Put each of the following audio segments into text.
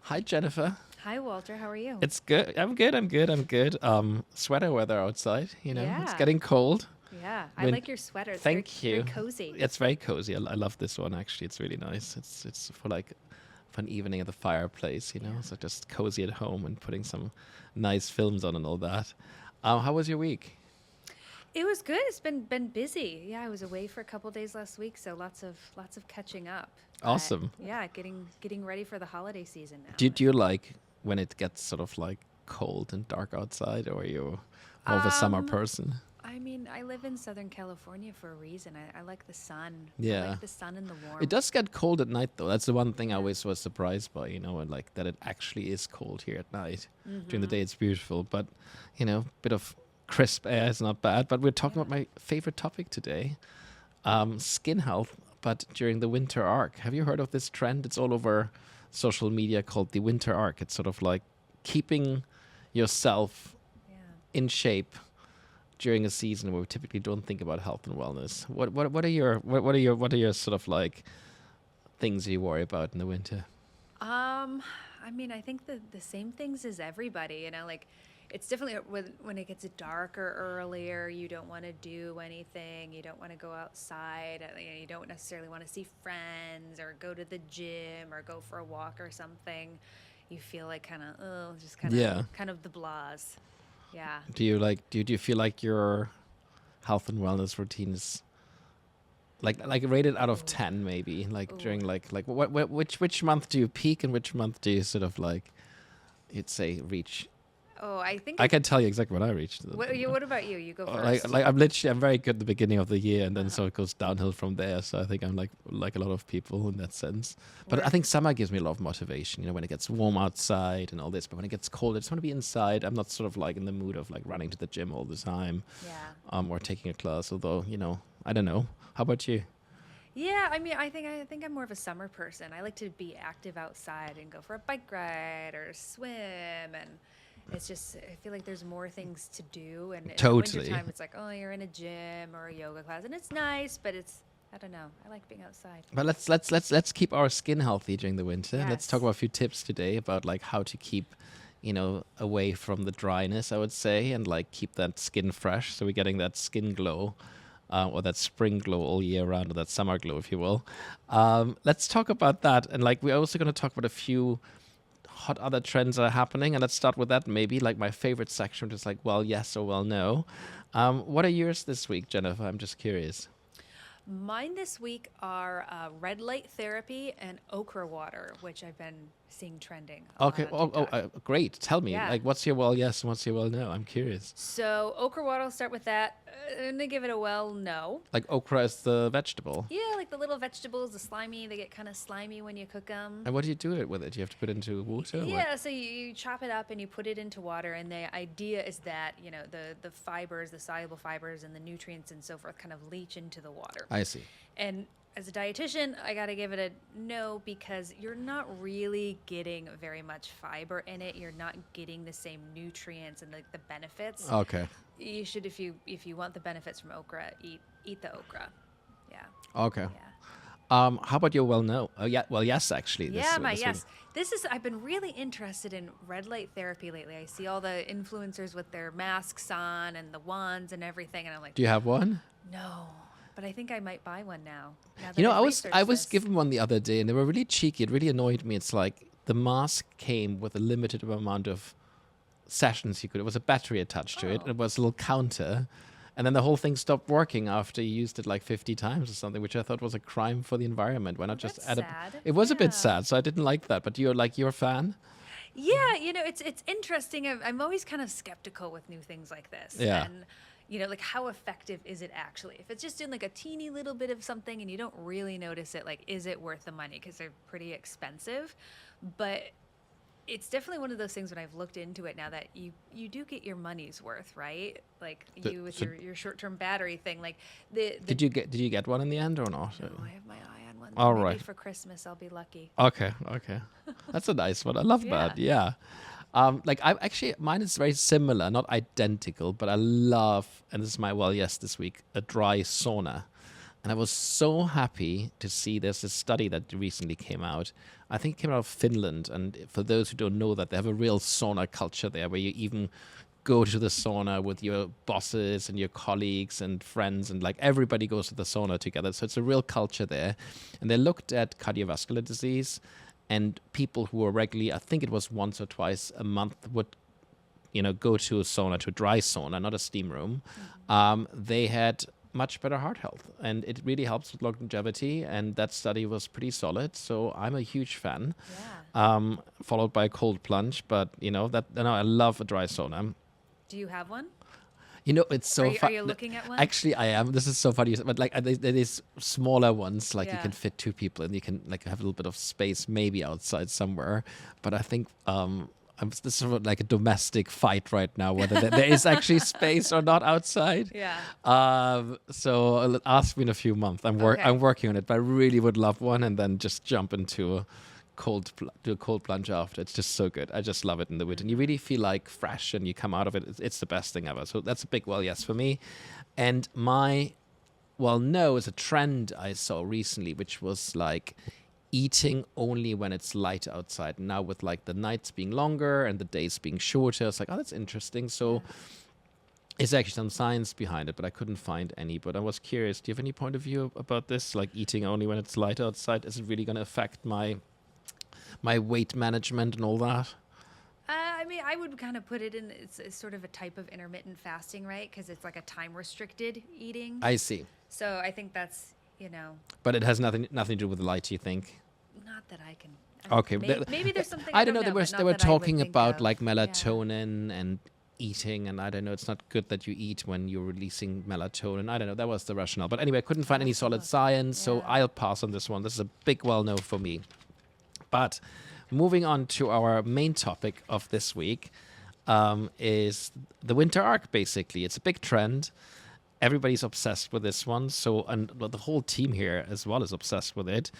Hi, Jennifer. Hi, Walter. How are you? It's good. I'm good. I'm good. I'm good. Sweater weather outside. It's Yeah, getting cold. yeah. I Wind. like your sweater. It's very, Thank very you. cozy. It's very cozy. I love this one actually. It's really nice. It's for like for an evening at the fireplace. Yeah. So just cozy at home and putting some nice films on and all that. How was your week? It was good. It's been busy. Yeah, I was away for a couple days last week, so lots of catching up. But Awesome. yeah, getting ready for the holiday season Do now. do you like when it gets sort of like cold and dark outside, or are you more of a summer Um, person? I mean, I live in Southern California for a reason. I like the sun. I Yeah. like the sun and the It warmth. does get cold at night, though. That's the one thing I Yeah. always was surprised by, and like that it actually is cold here at night. During the Mm-hmm. day, it's beautiful, but bit of crisp air is not bad. But we're talking Yeah. about my favorite topic today, skin health, but during the winter arc. Have you heard of this trend? It's all over social media called the winter arc. It's sort of like keeping yourself Yeah. in shape during a season where we typically don't think about health and wellness. What are your sort of like things you worry about in the winter? Um, I mean, I think the same things as everybody, like it's definitely when it gets darker earlier, you don't want to do anything, you don't want to go outside, you don't necessarily want to see friends or go to the gym or go for a walk or something. You feel like kind of, oh, just Yeah. kind of the blahs. Yeah. Do you feel like your health and wellness routine is like rated out of Ooh. 10 maybe, like Ooh. during like which month do you peak and which month do you sort of like you'd say reach? Oh, I think I it. can tell you exactly what I reached. What about you? You go Like first. like I'm very good at the beginning of the year, and then Uh-huh. so it goes downhill from there. So I think I'm like a lot of people in that sense. But I Where? think summer gives me a lot of motivation. When it gets warm outside and all this. But when it gets cold, I just want to be inside. I'm not sort of like in the mood of like running to the gym all the time, Yeah. or taking a class. Although I don't know. How about you? Yeah, I mean, I think I'm more of a summer person. I like to be active outside and go for a bike ride or swim, and it's just I feel like there's more things to do. And in the Totally. wintertime, it's like, oh, you're in a gym or a yoga class, and it's nice, but it's I don't know. I like being outside. But let's keep our skin healthy during the winter. Let's talk Yes. about a few tips today about like how to keep, away from the dryness, I would say, and like keep that skin fresh. So we're getting that skin glow, or that spring glow all year round, or that summer glow, if you will. Let's talk about that, and like we're also going to talk about a few hot other trends that are happening, and let's start with that. Maybe like my favorite section, just like well, yes or well, no. What are yours this week, Jennifer? I'm just curious. Mine this week are red light therapy and okra water, which I've been seeing trending a lot Okay. on Oh, TikTok. great. Tell me, Yeah. like, what's your well yes and what's your well no? I'm curious. So okra water, I'll start with that. I'm gonna give it a well no. Like okra is the vegetable, Yeah, like the little vegetables, the slimy, they get kind of slimy when you cook them. and what do you do it with it? You have to put it into water. What? Yeah, so you chop it up and you put it into water, and the idea is that, the fibers, the soluble fibers, and the nutrients and so forth kind of leach into the water. I see. And as a dietitian, I got to give it a no because you're not really getting very much fiber in it. You're not getting the same nutrients and the benefits. Okay. You should, if you want the benefits from okra, eat the okra. Yeah. Okay. Yeah. How about your well no? Oh yeah. Well yes, actually. Yeah, my this week. yes. I've been really interested in red light therapy lately. I see all the influencers with their masks on and the wands and everything, and I'm like, Do you have one? no. But I think I might buy one now. Now You that know, I've I researched was this. given one the other day, and they were really cheeky. It really annoyed me. It's like the mask came with a limited amount of sessions you could. It was a battery attached to it. Oh, It was a little counter, and then the whole thing stopped working after you used it like 50 times or something, which I thought was a crime for the environment. Why oh, not just that's add a? sad. It was a bit Yeah. sad, so I didn't like that. But you're a fan. Yeah, it's interesting. I'm always kind of skeptical with new things like this. Yeah. And like how effective is it actually? If it's just doing like a teeny little bit of something and you don't really notice it, like is it worth the money because they're pretty expensive? But it's definitely one of those things when I've looked into it now that you do get your money's worth, right? Like So, you with so your short-term battery thing, like the did you get one in the end or not? no, I have my eye on one. All Maybe right. for Christmas I'll be lucky. Okay. Okay. That's a nice one. I love Yeah. that. Yeah. Like I actually mine is very similar, not identical, but I love, and this is my well yes this week, a dry sauna. And I was so happy to see there's a study that recently came out. I think it came out of Finland. And for those who don't know that, they have a real sauna culture there where you even go to the sauna with your bosses and your colleagues and friends, and like everybody goes to the sauna together. So it's a real culture there. And they looked at cardiovascular disease, and people who were regularly, I think it was once or twice a month, would go to a sauna, to a dry sauna, not a steam room. They had much better heart health, and it really helps with longevity. And that study was pretty solid, so I'm a huge fan. Yeah. Followed by a cold plunge, but I love a dry sauna. Do you have one? It's so Are fun. you looking at one? Actually, I am. This is so funny. But like, there is smaller ones. Like you Yeah. can fit two people, and you can like have a little bit of space, maybe outside somewhere. But I think this is sort of like a domestic fight right now, whether there is actually space or not outside. Yeah. So ask me in a few months. Okay. I'm working on it, but I really would love one, and then just jump into do a cold plunge after. It's just so good. I just love it in the winter. And you really feel like fresh, and you come out of it. It's the best thing ever. So that's a big yes for me. And my no is a trend I saw recently, which was like eating only when it's light outside. Now with like the nights being longer and the days being shorter, it's like, oh, that's interesting. So it's actually some science behind it, but I couldn't find any. But I was curious, do you have any point of view about this? Like eating only when it's light outside, is it really going to affect my weight management and all that? I mean, I would kind of put it in, it's sort of a type of intermittent fasting, right? Because it's like a time restricted eating. I see. So I think that's, But it has nothing to do with the light, you think? not that I can. Okay. Maybe there's something. I don't know. but They not were that I would talking think about of. like Yeah. melatonin and eating, and I don't know. It's not good that you eat when you're releasing melatonin. I don't know. That was the rationale. But anyway, I couldn't find any solid science, so Yeah. I'll pass on this one. This is a big no for me. But moving on to our main topic of this week, is the winter arc. Basically, it's a big trend. Everybody's obsessed with this one. So, and the whole team here as well is obsessed with it.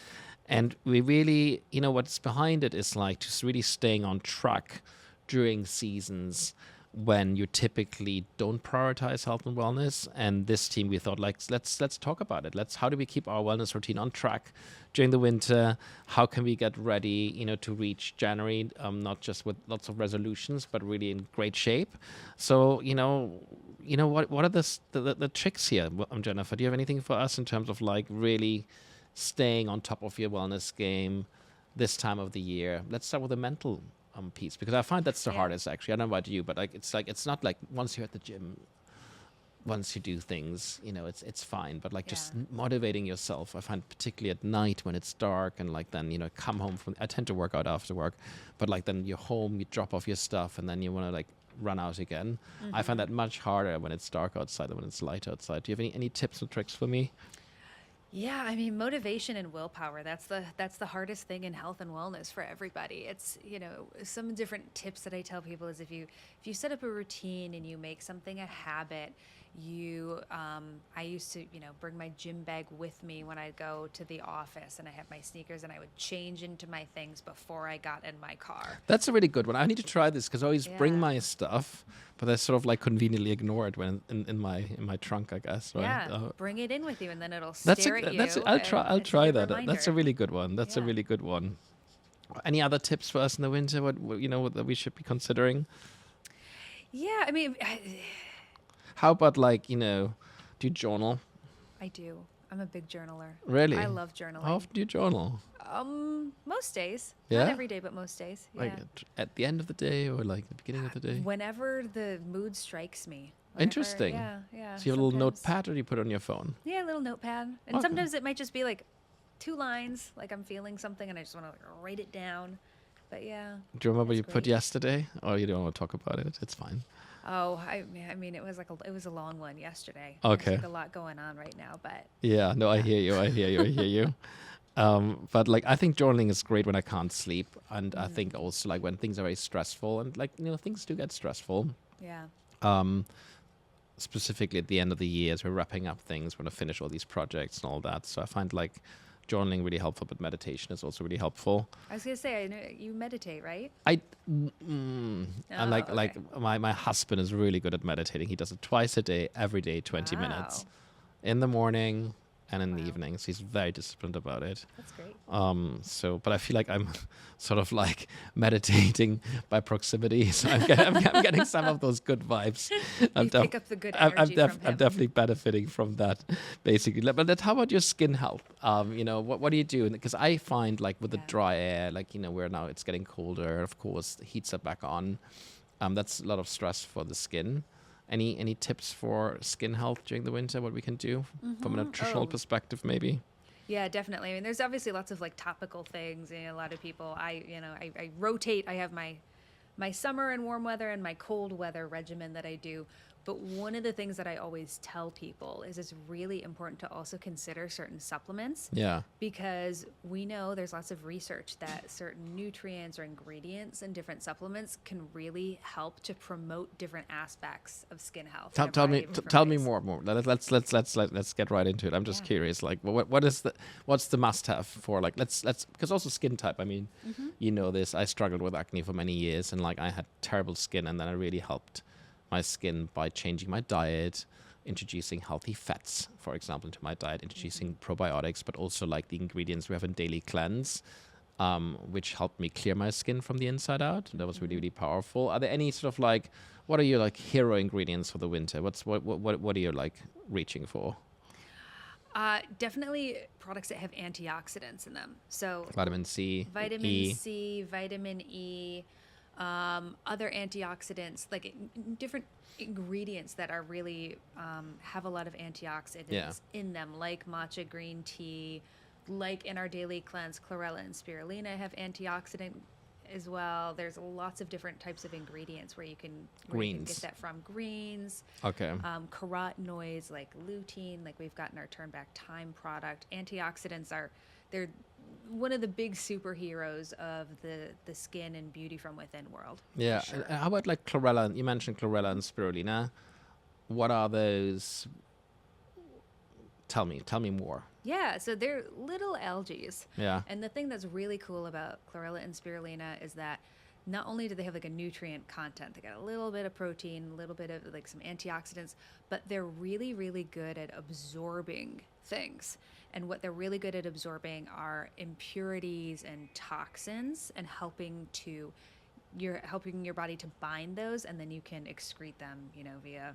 And we really, what's behind it is like just really staying on track during seasons when you typically don't prioritize health and wellness. And this team, we thought, like, let's talk about it. How do we keep our wellness routine on track during the winter? How can we get ready, to reach January, not just with lots of resolutions, but really in great shape? So, what are the tricks here, Jennifer? Do you have anything for us in terms of like really staying on top of your wellness game this time of the year? Let's start with the mental piece, because I find that's the hardest, actually. I don't know about you, but it's not like once you're at the gym, once you do things, it's fine. But like just motivating yourself, I find particularly at night when it's dark, and like then, come home I tend to work out after work, but like then you're home, you drop off your stuff, and then you want to like run out again. I find that much harder when it's dark outside than when it's light outside. Do you have any tips or tricks for me? Yeah, I mean, motivation and willpower, that's the hardest thing in health and wellness for everybody. It's, some different tips that I tell people is if you set up a routine and you make something a habit, I used to, bring my gym bag with me when I go to the office, and I have my sneakers, and I would change into my things before I got in my car. That's a really good one. I need to try this, because I always bring Yeah. my stuff, but I sort of like conveniently ignore it when in my trunk, I guess. Right? Yeah, bring it in with you, and then it'll That's stare at you. I'll try. and I'll it's a try good that. That's a reminder. really good one. That's a Yeah. really good one. Any other tips for us in the winter? What that we should be considering? Yeah, I mean, How about like do you journal? I do. I'm a big journaler. Really? I love journaling. How often do you journal? Most days. Yeah? Not every day, but most days. Yeah. Like at the end of the day, or like the beginning of the day? Whenever the mood strikes me. Interesting. Yeah. So you have a little sometimes- notepad, or do you put it on your phone? Yeah, a little notepad. And Okay. sometimes it might just be like 2 lines, like I'm feeling something and I just want to write it down. But yeah. Do you remember That's you put great. yesterday? Or you don't want to talk about it? It's fine. Oh, I mean, it was a long one yesterday. Okay. There's like a lot going on right now, but Yeah, no, I hear you. But like, I think journaling is great when I can't sleep, and I think also like when things are very stressful, and like things do get stressful. yeah. Specifically at the end of the year, as we're wrapping up things, we're gonna finish all these projects and all that. So I find like journaling really helpful, but meditation is also really helpful. I was going to say, I know you meditate, right? And like Oh, like my husband is really good at meditating. He does it twice a day, every day, 20 minutes, Wow. in the morning, and in the Wow. evenings. He's very disciplined about it. That's great. But I feel like I'm sort of like meditating by proximity. So I'm getting some of those good vibes. I'm, You def- pick up the good I'm, energy from I'm him. definitely benefiting from that, basically. How about your skin health? What do you do? Because I find like with the Yeah. dry air, like, where now it's getting colder, of course, the heats are back on. That's a lot of stress for the skin. Any tips for skin health during the winter? What we can do from a nutritional Oh, perspective, maybe? yeah, definitely. I mean, there's obviously lots of like topical things. A lot of people, I rotate. I have my summer and warm weather and my cold weather regimen that I do. But one of the things that I always tell people is it's really important to also consider certain supplements Yeah. because we know there's lots of research that certain nutrients or ingredients in different supplements can really help to promote different aspects of skin health. In a Tell me variety of different tell me ways. more. Let's get right into it. I'm just Yeah. curious. Like, what's the must have for, like, let's because also skin type. I mean, you know this. I struggled with acne for many years, and like I had terrible skin, and then I really helped my skin by changing my diet, introducing healthy fats, for example, into my diet, introducing probiotics, but also like the ingredients we have in daily cleanse, which helped me clear my skin from the inside out. That was really, really powerful. Are there any sort of like, what are your like hero ingredients for the winter? What are you like reaching for? Definitely products that have antioxidants in them. So Vitamin C, vitamin E. C, vitamin E, other antioxidants, like different ingredients that are really have a lot of antioxidants Yeah. in them, like matcha green tea, like in our daily cleanse, chlorella and spirulina have antioxidant as well. There's lots of different types of ingredients where you can get Greens. that from. Greens, Okay. carotenoids like lutein, like we've got in our Turn Back Time product. Antioxidants they're one of the big superheroes of the skin and beauty from within world. Yeah. For sure. And how about like chlorella? You mentioned chlorella and spirulina. What are those? Tell me more. Yeah, so they're little algae. Yeah. And the thing that's really cool about chlorella and spirulina is that not only do they have like a nutrient content, they got a little bit of protein, a little bit of like some antioxidants, but they're really, really good at absorbing things. And what they're really good at absorbing are impurities and toxins and you're helping your body to bind those, and then you can excrete them, via,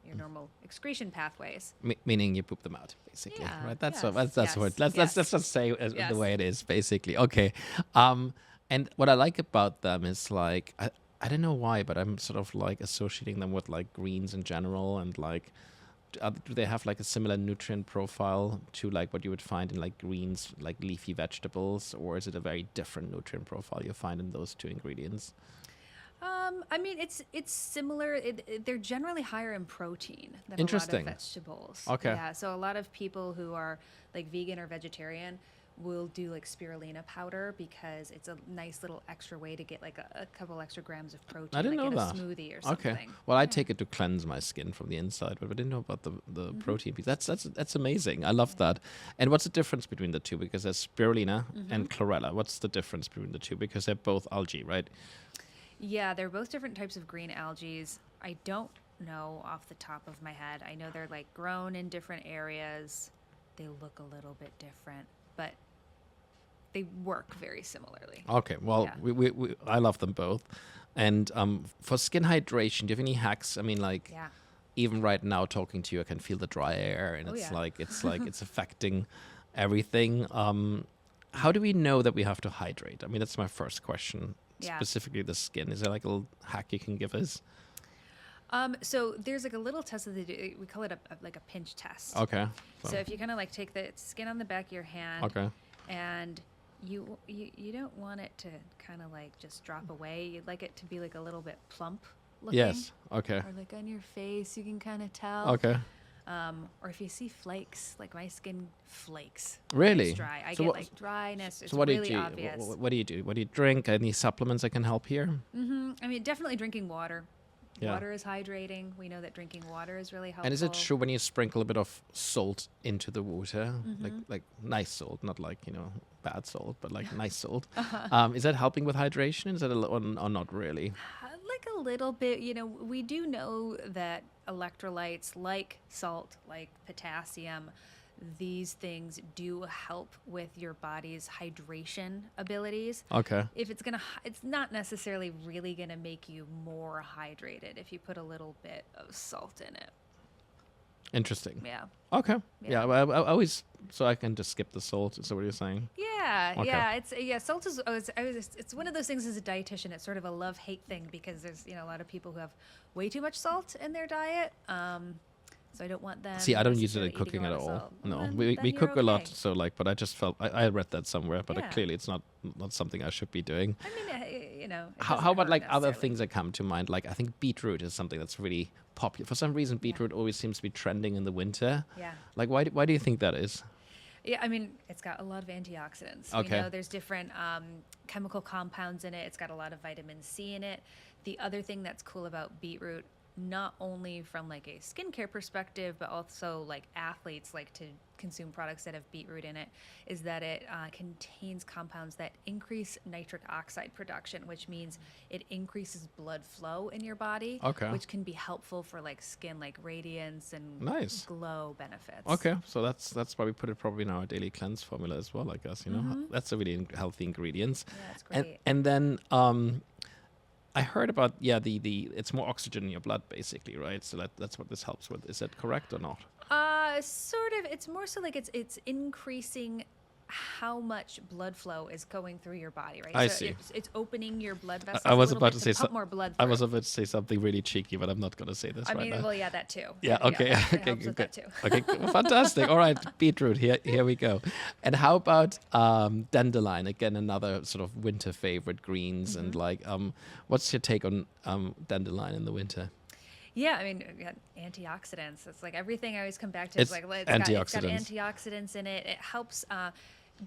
your normal excretion pathways. Meaning you poop them out, basically, Yeah, right? That's yes, that's what. yes, Let's yes, just say the yes. way it is, basically. Okay. And what I like about them is like I don't know why, but I'm sort of like associating them with like greens in general, and like do they have like a similar nutrient profile to like what you would find in like greens, like leafy vegetables, or is it a very different nutrient profile you find in those two ingredients? I mean, it's similar. They're generally higher in protein than a lot of Interesting. vegetables. Okay. Yeah, so a lot of people who are like vegan or vegetarian will do like spirulina powder because it's a nice little extra way to get like a couple extra grams of protein, I didn't like know in a that. smoothie or something. Okay. Well, I take it to cleanse my skin from the inside, but I didn't know about the protein piece. That's amazing. I love that. And what's the difference between the two? Because there's spirulina and chlorella. What's the difference between the two? Because they're both algae, right? Yeah, they're both different types of green algae. I don't know off the top of my head. I know they're like grown in different areas. They look a little bit different, but they work very similarly. Okay. Well, Yeah. I love them both. And for skin hydration, do you have any hacks? I mean, like, Yeah. even right now talking to you, I can feel the dry air, and Oh, it's yeah. like it's affecting everything. How do we know that we have to hydrate? I mean, that's my first question. Yeah. Specifically, the skin. Is there like a little hack you can give us? So there's like a little test that they do. We call it like a pinch test. Okay. So if you kind of like take the skin on the back of your hand, Okay. and you don't want it to kind of like just drop away. You'd like it to be like a little bit plump looking. Yes. Okay. Or like on your face, you can kind of tell. Okay. Or if you see flakes, like my skin flakes. Really? It's dry. I So get what- like dryness. It's So what really do you do? obvious. What do you do? What do you drink? Any supplements that can help here? I mean, definitely drinking water. Yeah. Water is hydrating. We know that drinking water is really helpful. And is it true when you sprinkle a bit of salt into the water, like nice salt, not like bad salt, but like nice salt? Is that helping with hydration? Is that or not really? Like a little bit, we do know that electrolytes like salt, like potassium, these things do help with your body's hydration abilities. Okay. If it's not necessarily really gonna make you more hydrated if you put a little bit of salt in it. Interesting. Yeah. Okay. Yeah. Yeah. I always, so I can just skip the salt. Is that what you're saying? Yeah, Okay. Salt is it's one of those things as a dietitian. It's sort of a love-hate thing because there's a lot of people who have way too much salt in their diet. So I don't want them. See, I don't use it in necessarily eating cooking a at lot of all. salt. No, Well, we then cook you're a lot, okay. so like, but I just felt I read that somewhere, but Yeah. clearly it's not something I should be doing. I mean, it How doesn't about hurt like other necessarily. things that come to mind? Like I think beetroot is something that's really popular. For some reason, beetroot always seems to be trending in the winter. Yeah. Like why do you think that is? Yeah, I mean, it's got a lot of antioxidants. Okay. We know there's different chemical compounds in it. It's got a lot of vitamin C in it. The other thing that's cool about beetroot, not only from like a skincare perspective, but also like athletes like to consume products that have beetroot in it, is that it contains compounds that increase nitric oxide production, which means it increases blood flow in your body, Okay. which can be helpful for like skin like radiance and Nice. glow benefits. Okay, so that's why we put it probably in our daily cleanse formula as well. I guess that's a really healthy ingredients. Yeah, it's And great. and then I heard about the it's more oxygen in your blood basically, right? So that's what this helps with. Is that correct or not? Sort of. It's more so like it's increasing how much blood flow is going through your body, right? I So see. It's opening your blood vessels. I was a little about bit to say pump more blood. I was through. about to say something really cheeky, but I'm not going to say this I right mean, now. well, yeah, that too. Yeah. Okay. It Okay. helps with Good. that too. Okay. Cool. Fantastic. All right. Beetroot. Here we go. And how about dandelion? Again, another sort of winter favorite greens. And like, what's your take on dandelion in the winter? Yeah, I mean, we got antioxidants. It's like everything I always come back to It's is like it's got antioxidants. antioxidants in it. It helps.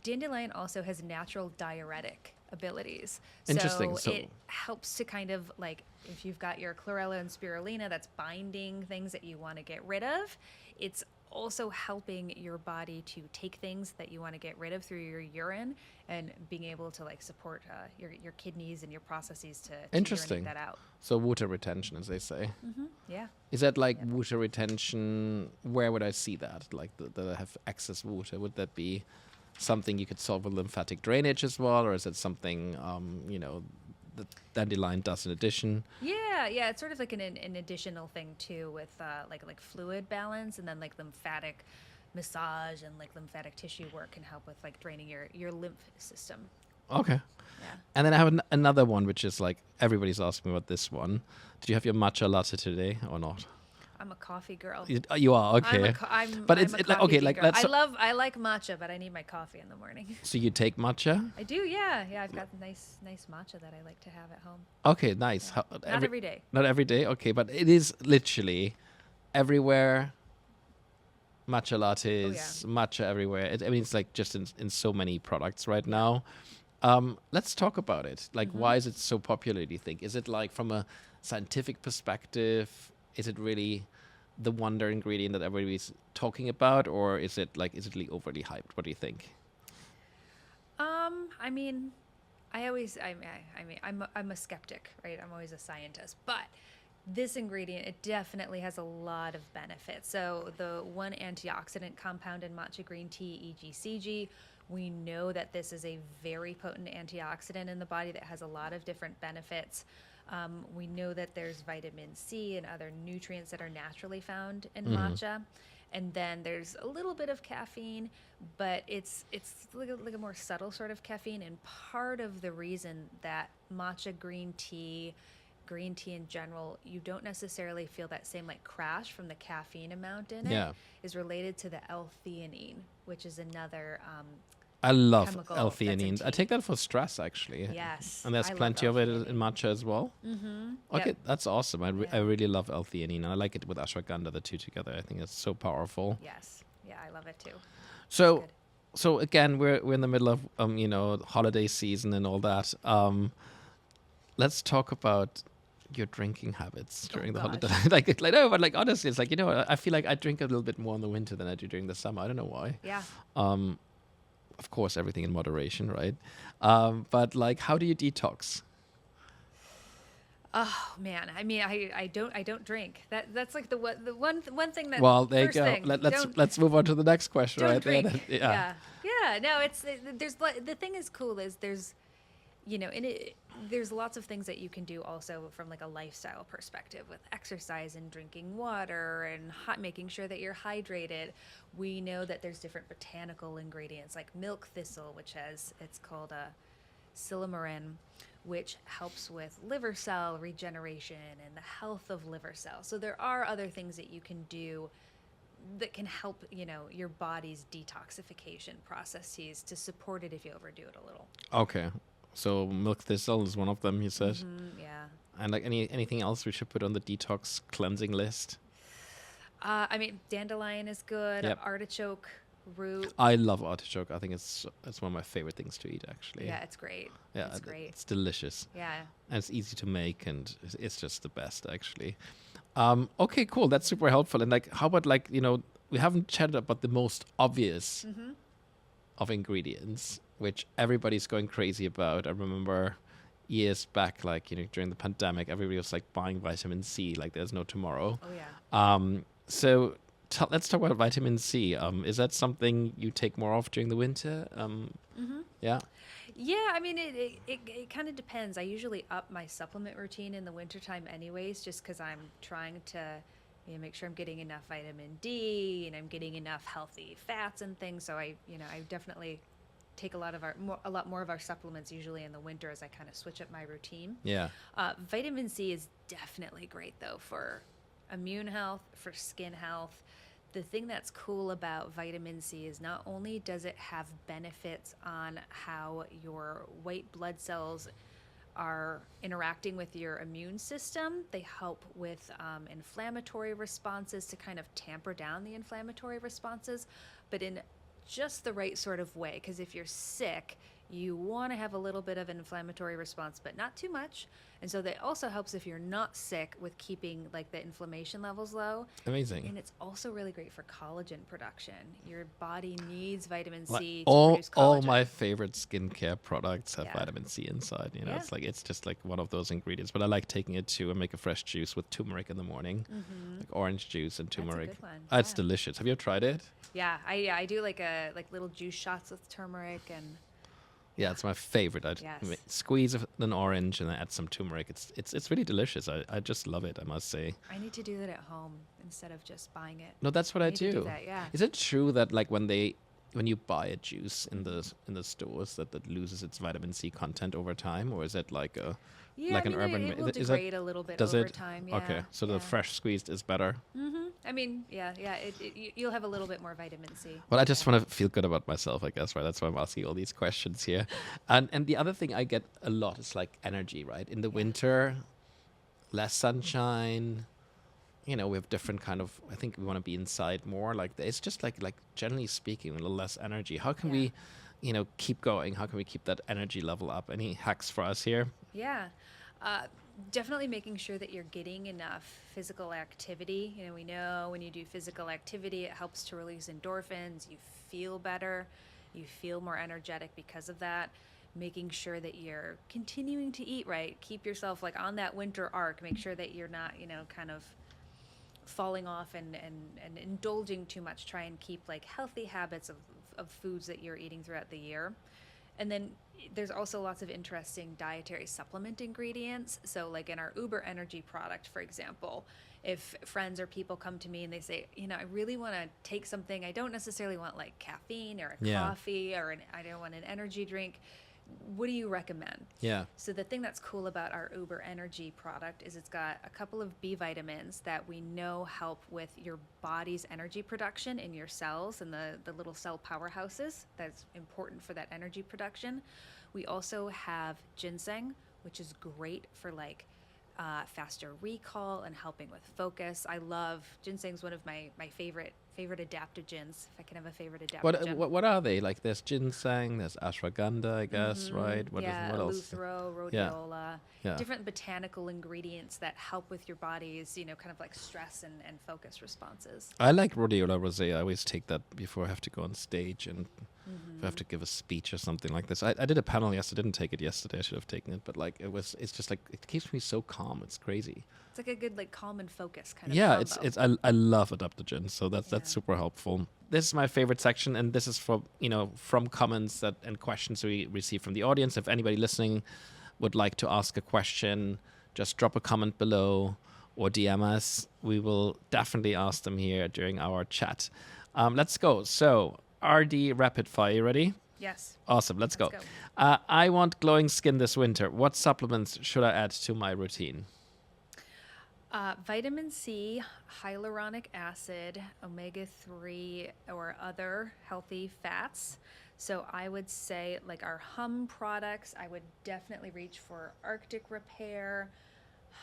Dandelion also has natural diuretic abilities. Interesting. So- it helps to kind of like if you've got your chlorella and spirulina that's binding things that you want to get rid of, it's also helping your body to take things that you want to get rid of through your urine and being able to like support your kidneys and your processes to Interesting. urinate that out. So water retention, as they say. Yeah. Is that like water retention? Where would I see that? Like that I have excess water? Would that be something you could solve with lymphatic drainage as well, or is it something that dandelion does in addition? Yeah, it's sort of like an additional thing too with like fluid balance and then like lymphatic massage and like lymphatic tissue work can help with like draining your lymph system. Okay. Yeah. And then I have another one, which is like everybody's asking me about this one. Did you have your matcha latte today or not? I'm a coffee girl. You are okay. But it's I'm a like coffee okay, bean like girl. let's. I like matcha, but I need my coffee in the morning. So you take matcha? I do, yeah. I've got nice matcha that I like to have at home. Okay, nice. Yeah. Not every day. Not every day. Okay, but it is literally everywhere. Matcha lattes, matcha everywhere. I mean, it's like just in so many products right now. Let's talk about it. Like, why is it so popular, do you think? Is it like from a scientific perspective? Is it really the wonder ingredient that everybody's talking about? Or is it really overly hyped? What do you think? I mean, I'm a skeptic, right? I'm always a scientist, but this ingredient, it definitely has a lot of benefits. So the one antioxidant compound in matcha green tea, EGCG, we know that this is a very potent antioxidant in the body that has a lot of different benefits. We know that there's vitamin C and other nutrients that are naturally found in matcha. And then there's a little bit of caffeine, but it's like a more subtle sort of caffeine. And part of the reason that matcha green tea in general, you don't necessarily feel that same like crash from the caffeine amount in it, is related to the L-theanine, which is another I love chemical that's in L-theanine. I tea. take that for stress, actually. Yes. And there's I love plenty of it L-theanine. in matcha as well. Okay, Yep. that's awesome. I Yeah. really love L-theanine. And I like it with ashwagandha, the two together. I think it's so powerful. Yes. Yeah, I love it too. So, good. so again, we're in the middle of holiday season and all that. Let's talk about your drinking habits during the holiday. No, but honestly, it's I feel like I drink a little bit more in the winter than I do during the summer. I don't know why. Yeah. Of course, everything in moderation, right? But how do you detox? Oh man, I mean, I don't drink. That's like the one thing that Well, there you first go. thing Let's don't let's move on to the next question don't right there. drink. Yeah. Yeah, yeah. No, the thing is cool is there's and there's lots of things that you can do also from like a lifestyle perspective with exercise and drinking water and making sure that you're hydrated. We know that there's different botanical ingredients like milk thistle, which has it's called a silymarin, which helps with liver cell regeneration and the health of liver cells. So there are other things that you can do that can help, your body's detoxification processes to support it if you overdo it a little. Okay. So milk thistle is one of them, you said. Yeah. And like anything else we should put on the detox cleansing list? I mean, dandelion is good. Yep. Artichoke root. I love artichoke. I think it's one of my favorite things to eat, actually. Yeah, it's great. Yeah, It's great. it's delicious. Yeah. And it's easy to make, and it's just the best, actually. Okay, cool. That's super helpful. And like, how about like, we haven't chatted about the most obvious of ingredients, which everybody's going crazy about. I remember years back, like, during the pandemic, everybody was like buying vitamin C, like there's no tomorrow. Oh, yeah. So let's talk about vitamin C. Is that something you take more of during the winter? Yeah. Yeah, I mean, it kind of depends. I usually up my supplement routine in the wintertime anyways, just because I'm trying to make sure I'm getting enough vitamin D and I'm getting enough healthy fats and things. So I definitely take a lot more of our supplements usually in the winter as I kind of switch up my routine. Yeah. Vitamin C is definitely great though for immune health, for skin health. The thing that's cool about vitamin C is not only does it have benefits on how your white blood cells are interacting with your immune system, they help with inflammatory responses to kind of tamper down the inflammatory responses, but in just the right sort of way. Because if you're sick, you want to have a little bit of an inflammatory response, but not too much. And so that also helps if you're not sick with keeping like the inflammation levels low. Amazing. And it's also really great for collagen production. Your body needs vitamin Like C to all produce collagen. all my favorite skincare products have Yeah. vitamin C inside. Yeah. It's just like one of those ingredients. But I like taking it to and make a fresh juice with turmeric in the morning, like orange juice and That's a turmeric. good one, It's yeah. delicious. Have you ever tried it? Yeah, I do like little juice shots with turmeric and Yeah, it's my favorite. Yes. Squeeze an orange and I add some turmeric. It's really delicious. I just love it, I must say. I need to do that at home instead of just buying it. No, that's what I need to do. do that, yeah. Is it true that like when you buy a juice in the stores that loses its vitamin C content over time, or is it like a Yeah, like I an mean, urban? it will is degrade a little bit does over it? time. Yeah. Okay, so the yeah. fresh squeezed is better. I mean, yeah. You'll have a little bit more vitamin C. Well, I just Yeah. want to feel good about myself, I guess, right? That's why I'm asking all these questions here. And the other thing I get a lot is like energy, right? In the winter, less sunshine. We have different kind of. I think we want to be inside more. Like it's just like generally speaking, a little less energy. How can we, keep going? How can we keep that energy level up? Any hacks for us here? Yeah. Definitely making sure that you're getting enough physical activity. We know when you do physical activity, it helps to release endorphins. You feel better. You feel more energetic because of that. Making sure that you're continuing to eat right. Keep yourself like on that winter arc. Make sure that you're not, kind of falling off and indulging too much. Try and keep like healthy habits of foods that you're eating throughout the year. And then there's also lots of interesting dietary supplement ingredients. So like in our Uber Energy product, for example, if friends or people come to me and they say, I really want to take something, I don't necessarily want like caffeine or a Yeah. coffee I don't want an energy drink. What do you recommend? Yeah. So the thing that's cool about our Uber Energy product is it's got a couple of B vitamins that we know help with your body's energy production in your cells and the little cell powerhouses that's important for that energy production. We also have ginseng, which is great for like faster recall and helping with focus. I love ginseng's one of my favorite favorite adaptogens, if I can have a favorite What adaptogen. what are they? Like there's ginseng, there's ashwagandha, I guess, right? Yeah, What else? eleuthero, Yeah, rhodiola, yeah. different botanical ingredients that help with your body's, kind of like stress and focus responses. I like rhodiola rosea. I always take that before I have to go on stage and if I have Mm-hmm. to give a speech or something like this. I did a panel yesterday. I didn't take it yesterday. I should have taken it, but like it's just like it keeps me so calm. It's crazy. It's like a good like calm and focus kind of Yeah, combo. I love adaptogens, so that's Yeah. super helpful. This is my favorite section, and this is for from comments that and questions we receive from the audience. If anybody listening would like to ask a question, just drop a comment below or DM us. We will definitely ask them here during our chat. Let's go. So RD rapid fire, you ready? Yes. Awesome. Let's go. Let's go. I want glowing skin this winter. What supplements should I add to my routine? Vitamin C, hyaluronic acid, omega-3, or other healthy fats. So I would say like our products, I would definitely reach for Arctic Repair,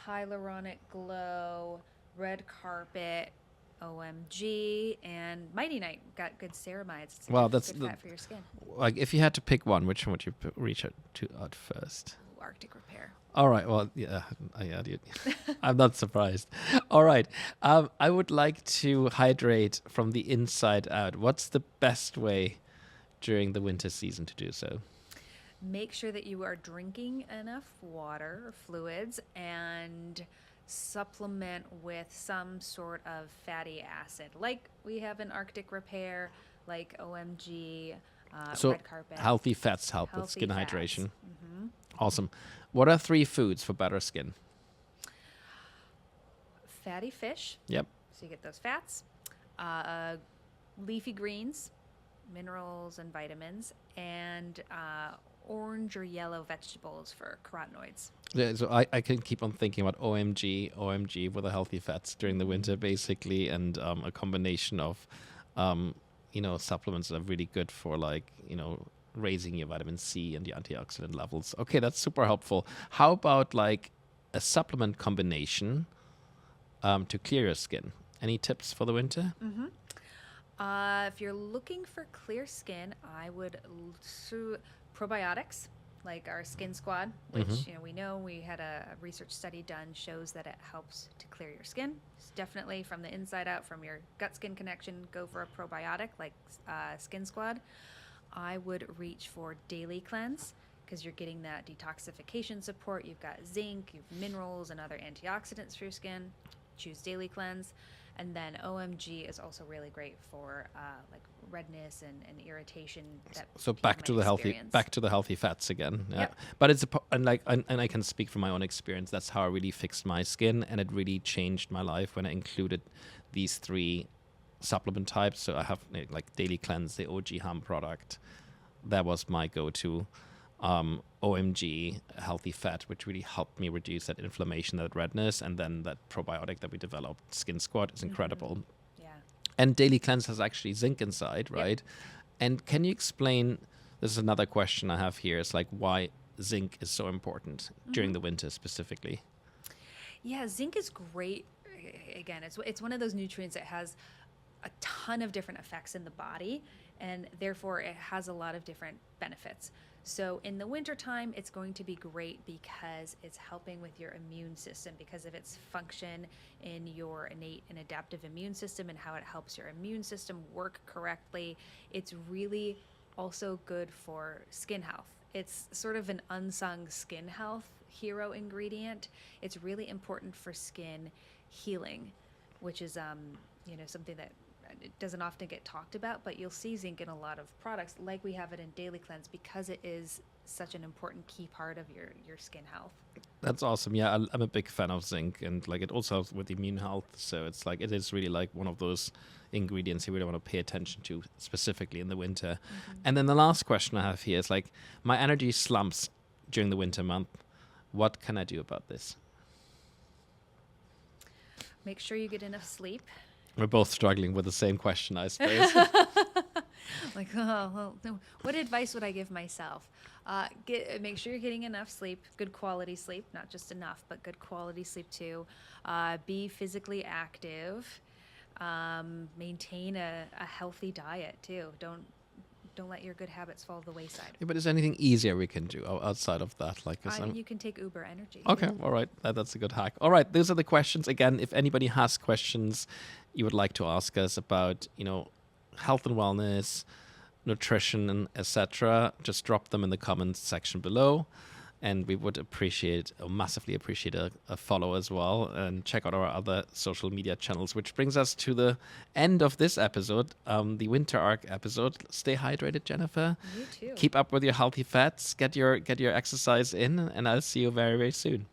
Hyaluronic Glow, Red Carpet, OMG, and Mighty Night. Got good ceramides. It's Well, good, that's good the fat for your skin. like if you had to pick one, which one would you reach out to at first? Ooh, Arctic Repair. All right. Well, yeah, I'm not surprised. All right. I would like to hydrate from the inside out. What's the best way during the winter season to do so? Make sure that you are drinking enough water or fluids and supplement with some sort of fatty acid, like we have in Arctic Repair, like OMG, So Red Carpet. healthy fats help with Healthy skin fats. hydration. Hmm. Awesome. What are 3 foods for better skin? Fatty fish, Yep. so you get those fats. Leafy greens, minerals and vitamins, and orange or yellow vegetables for carotenoids. Yeah, so I can keep on thinking about OMG with the healthy fats during the winter, basically, and a combination of, supplements that are really good for raising your vitamin C and the antioxidant levels. Okay, that's super helpful. How about like a supplement combination to clear your skin? Any tips for the winter? Mm-hmm. If you're looking for clear skin, I would probiotics like our Skin Squad, which we know we had a research study done shows that it helps to clear your skin. It's definitely from the inside out, from your gut skin connection. Go for a probiotic like Skin Squad. I would reach for Daily Cleanse because you're getting that detoxification support. You've got zinc, you've minerals and other antioxidants for your skin. Choose Daily Cleanse. And then OMG is also really great for like redness and irritation. So people back might to the experience. healthy fats again. Yeah. Yep. But it's and I can speak from my own experience. That's how I really fixed my skin, and it really changed my life when I included these 3 supplement types. So I have like Daily Cleanse, the OG Ham product. That was my go-to. OMG healthy fat, which really helped me reduce that inflammation, that redness, and then that probiotic that we developed, Skin Squad, is incredible. Yeah. And Daily Cleanse has actually zinc inside, right? And can you explain? This is another question I have here. It's like why zinc is so important during the winter specifically. Yeah, zinc is great. Again, it's one of those nutrients that has a ton of different effects in the body, and therefore it has a lot of different benefits. So in the wintertime, it's going to be great because it's helping with your immune system because of its function in your innate and adaptive immune system and how it helps your immune system work correctly. It's really also good for skin health. It's sort of an unsung skin health hero ingredient. It's really important for skin healing, which is something that it doesn't often get talked about, but you'll see zinc in a lot of products like we have it in Daily Cleanse because it is such an important key part of your skin health. That's awesome. Yeah, I'm a big fan of zinc, and like it also helps with immune health. So it's like it is really like one of those ingredients you really want to pay attention to, specifically in the winter. And then the last question I have here is like my energy slumps during the winter month. What can I do about this? Make sure you get enough sleep. We're both struggling with the same question, I suppose. Like, what advice would I give myself? Make sure you're getting enough sleep, good quality sleep, not just enough, but good quality sleep too. Be physically active. Maintain a healthy diet too. Don't let your good habits fall to the wayside. Yeah, but is there anything easier we can do outside of that? Like, 'cause I mean, I'm, you can take Uber Energy okay, too. all right. That's a good hack. All right, those are the questions. Again, if anybody has questions you would like to ask us about, health and wellness, nutrition, and etc., just drop them in the comments section below. And we would appreciate, or massively appreciate, a follow as well. And check out our other social media channels, which brings us to the end of this episode, the winter arc episode. Stay hydrated, Jennifer. You too. Keep up with your healthy fats. Get your exercise in, and I'll see you very, very soon.